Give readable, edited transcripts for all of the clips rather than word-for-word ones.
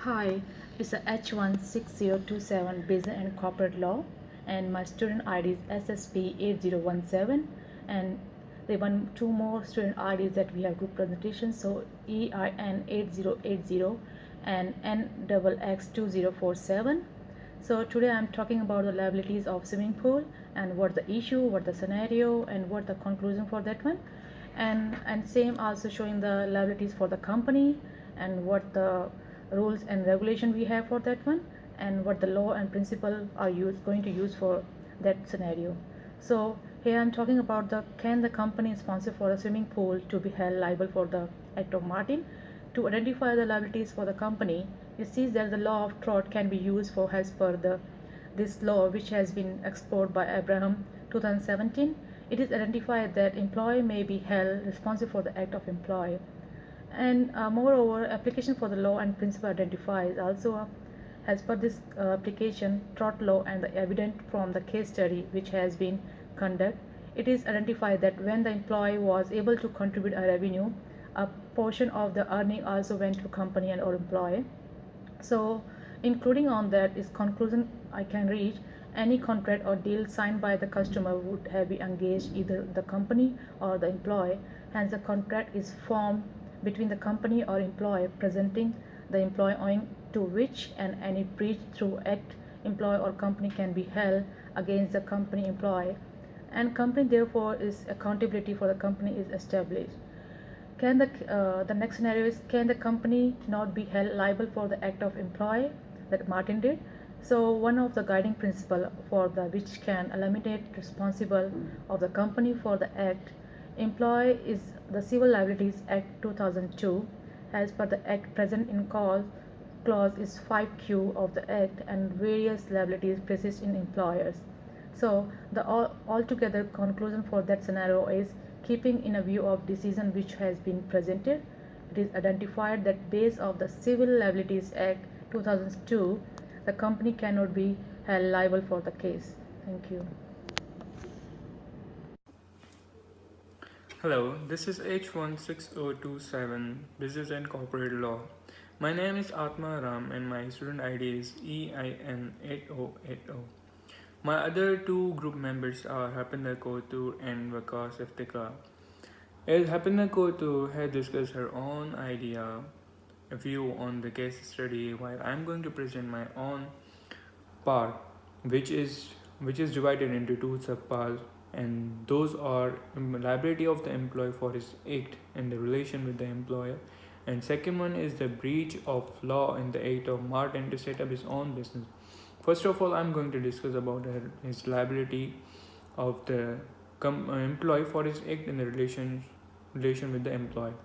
Hi, it's a H16027 Business and Corporate Law, and my student ID is SSP8017, and the two more student IDs that we have group presentation. So EIN8080 and NXX2047. So today I'm talking about the liabilities of swimming pool and what the issue, what the scenario, and what the conclusion for that one, and same also showing the liabilities for the company and what the rules and regulation we have for that one, and what the law and principle are going to use for that scenario. So here I'm talking about the can the company sponsor for a swimming pool to be held liable for the act of Martin. To identify the liabilities for the company, it sees that the law of tort can be used for as per the this law, which has been explored by Abraham 2017. It is identified that employee may be held responsible for the act of employee, and moreover application for the law and principle identifies also as per this application tort law and the evidence from the case study which has been conducted. It is identified that when the employee was able to contribute a revenue, a portion of the earning also went to company and or employee. So including on that is conclusion I can reach, any contract or deal signed by the customer would have been engaged either the company or the employee. Hence the contract is formed between the company or employee presenting the employee owing to which, and any breach through act employee or company can be held against the company employee, and company therefore is accountability for the company is established. Can the next scenario is, can the company not be held liable for the act of employee that Martin did? So one of the guiding principle for the which can eliminate responsible of the company for the act employee is the Civil Liabilities Act 2002. As per the act present in clause is 5Q of the act, and various liabilities persist in employers. So the altogether conclusion for that scenario is, keeping in a view of decision which has been presented, it is identified that based of the Civil Liabilities Act 2002, the company cannot be held liable for the case. Thank you. Hello, this is H16027 Business and Corporate Law. My name is Atma Ram and my student ID is EIN8080. My other two group members are Hapinder Kotur and Vakas Iftikhar. As Hapinder Kotur had discussed her own idea, a view on the case study, while I'm going to present my own part, which is divided into two subparts, and those are liability of the employee for his act in the relation with the employer, and second one is the breach of law in the act of Martin to set up his own business. First of all, I'm going to discuss about his liability of the employee for his act in the relation with the employee.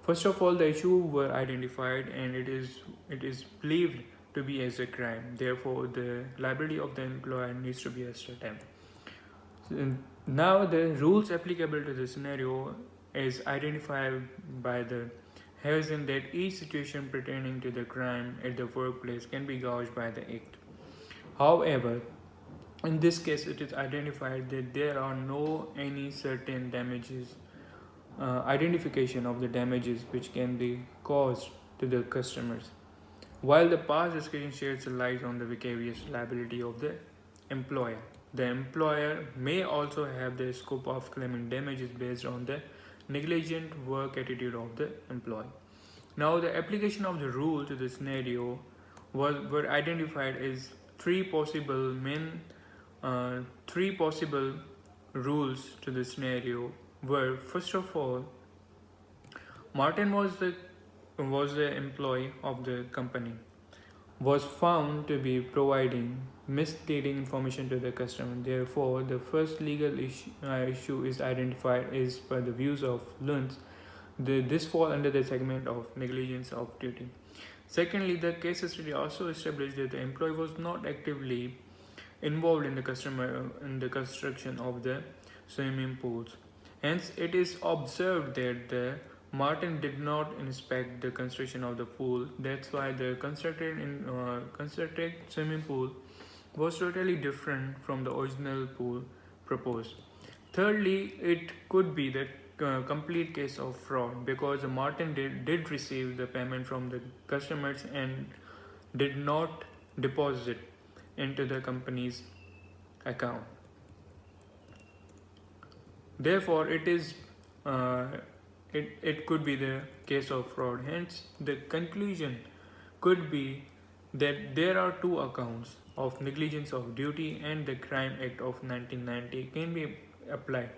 First of all, the issue were identified and it is believed to be as a crime. Therefore, the liability of the employer needs to be ascertained. Now, the rules applicable to the scenario is identified by the Harrison that each situation pertaining to the crime at the workplace can be gauged by the act. However, in this case, it is identified that there are no any certain damages identification of the damages which can be caused to the customers. While the past discussion sheds light on the vicarious liability of the employer may also have the scope of claiming damages based on the negligent work attitude of the employee. Now, the application of the rule to the scenario were identified as three possible rules to the scenario were, first of all, Martin was the employee of the company, was found to be providing misleading information to the customer. Therefore, the first legal issue is identified as per the views of Luntz. This fall under the segment of negligence of duty. Secondly, the case study also established that the employee was not actively involved in the construction of the swimming pools. Hence, it is observed that the Martin did not inspect the construction of the pool. That's why the constructed swimming pool was totally different from the original pool proposed. Thirdly, it could be that complete case of fraud, because Martin did receive the payment from the customers and did not deposit into the company's account. Therefore, it could be the case of fraud. Hence, the conclusion could be that there are two accounts of negligence of duty, and the Crime Act of 1990 can be applied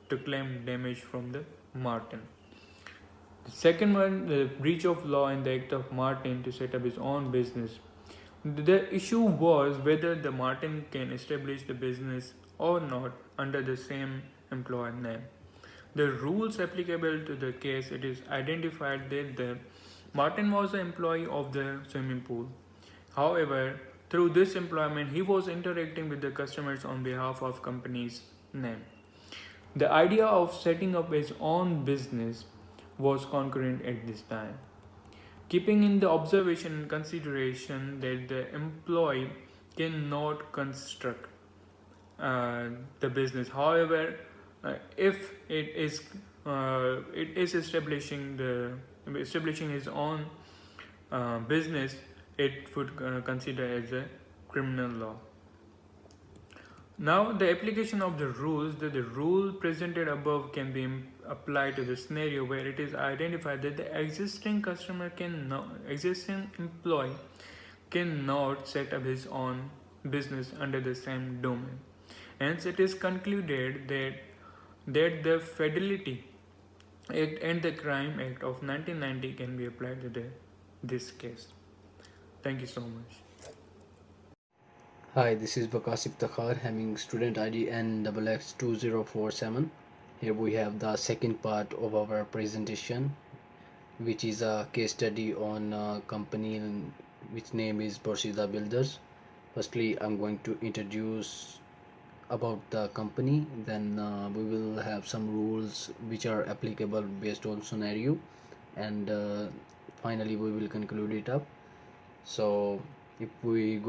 to claim damage from the Martin. The second one, the breach of law in the act of Martin to set up his own business. The issue was whether the Martin can establish the business or not under the same employer name. The rules applicable to the case, it is identified that the Martin was an employee of the swimming pool. However, through this employment, he was interacting with the customers on behalf of company's name. The idea of setting up his own business was concurrent at this time. Keeping in the observation and consideration that the employee cannot construct the business. However, if it is establishing his own business, it would consider as a criminal law. Now, the application of the rules, that the rule presented above can be applied to the scenario where it is identified that the existing employee cannot set up his own business under the same domain. Hence, it is concluded that the Fidelity Act and the Crime Act of 1990 can be applied to this case. Thank you so much. Hi, this is Waqas Iftikhar having student ID NXX2047. Here we have the second part of our presentation, which is a case study on a company which name is Borsida Builders. Firstly, I'm going to introduce about the company, then we will have some rules which are applicable based on scenario, and finally we will conclude it up. So we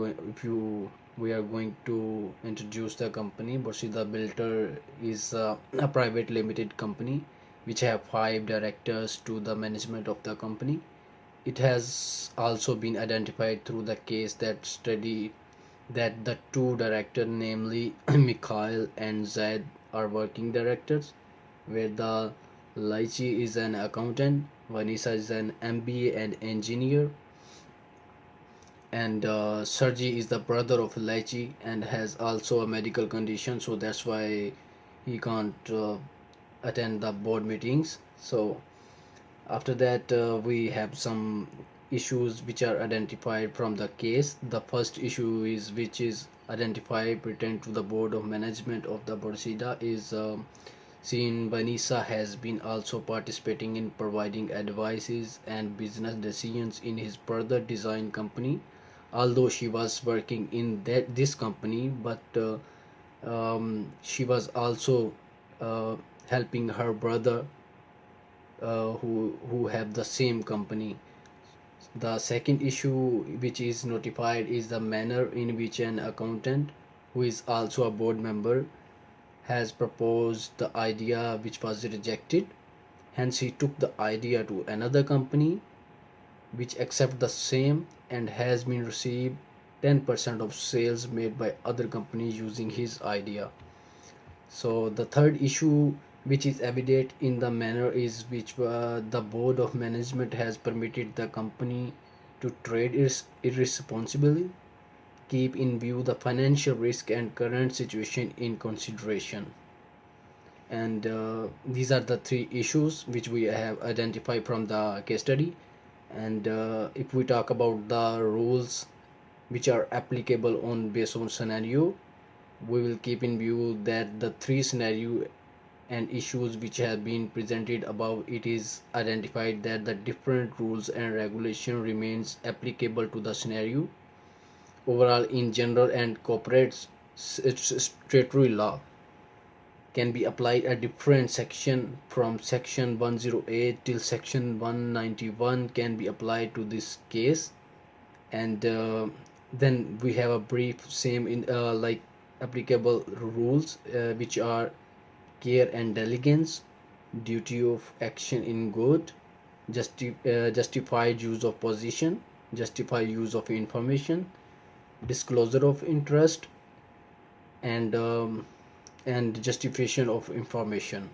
are going to introduce the company. Borsida Builder is a private limited company which have 5 directors to the management of the company. It has also been identified through the case that study that the 2 directors, namely Mikhail and Zaid, are working directors, where the Laichi is an accountant, Vanessa is an MBA and engineer, and Sergi is the brother of Laichi and has also a medical condition, so that's why he can't attend the board meetings. So after that, we have some issues which are identified from the case. The first issue is which is identified pertaining to the board of management of the Borsida is seen Vanessa has been also participating in providing advices and business decisions in his brother design company, although she was working in this company, but she was also helping her brother who have the same company. The second issue which is notified is the manner in which an accountant who is also a board member has proposed the idea which was rejected. Hence he took the idea to another company which accept the same and has been received 10% of sales made by other companies using his idea. So the third issue which is evident in the manner is which the board of management has permitted the company to trade irresponsibly, keep in view the financial risk and current situation in consideration. And these are the 3 issues which we have identified from the case study. And if we talk about the rules which are applicable on based on scenario, we will keep in view that the 3 scenario and issues which have been presented above, it is identified that the different rules and regulation remains applicable to the scenario. Overall, in general and corporate statutory law can be applied a different section from section 108 till section 191 can be applied to this case. And then we have a brief same in like applicable rules which are care and diligence, duty of action in good, justified use of position, justified use of information, disclosure of interest, and justification of information.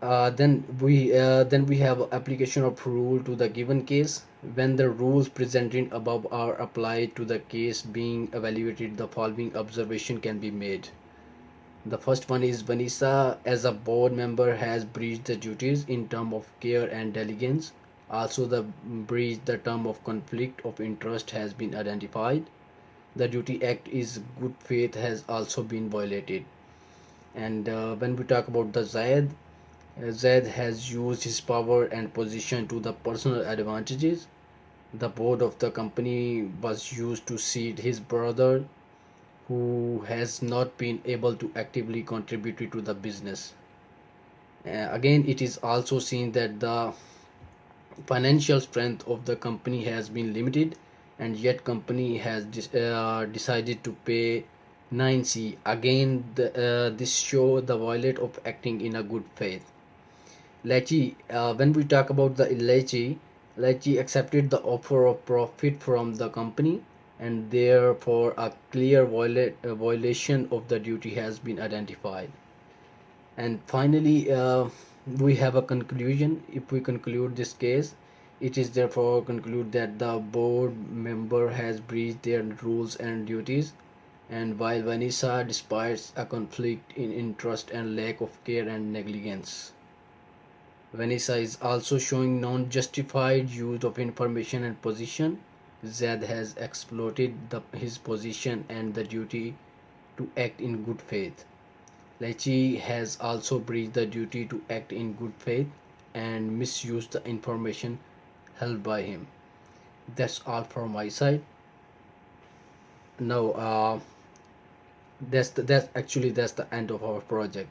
Then we have application of rule to the given case. When the rules presented above are applied to the case being evaluated, the following observation can be made. The first one is Vanessa as a board member has breached the duties in term of care and diligence. Also the term of conflict of interest has been identified. The duty act is good faith has also been violated. And when we talk about the Zaid has used his power and position to the personal advantages. The board of the company was used to seat his brother who has not been able to actively contribute to the business. Again, it is also seen that the financial strength of the company has been limited, and yet company has decided to pay 9C. Again, this show the violate of acting in a good faith. When we talk about the Lechi accepted the offer of profit from the company, and therefore a clear violation of the duty has been identified. And finally, we have a conclusion. If we conclude this case, it is therefore conclude that the board member has breached their rules and duties, and while Vanessa despite a conflict in interest and lack of care and negligence. Vanessa is also showing non-justified use of information and position. Zed has exploited his position and the duty to act in good faith. Lechi has also breached the duty to act in good faith and misused the information held by him. That's all from my side. Now, that's the end of our project.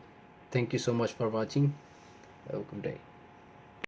Thank you so much for watching. Have a good day.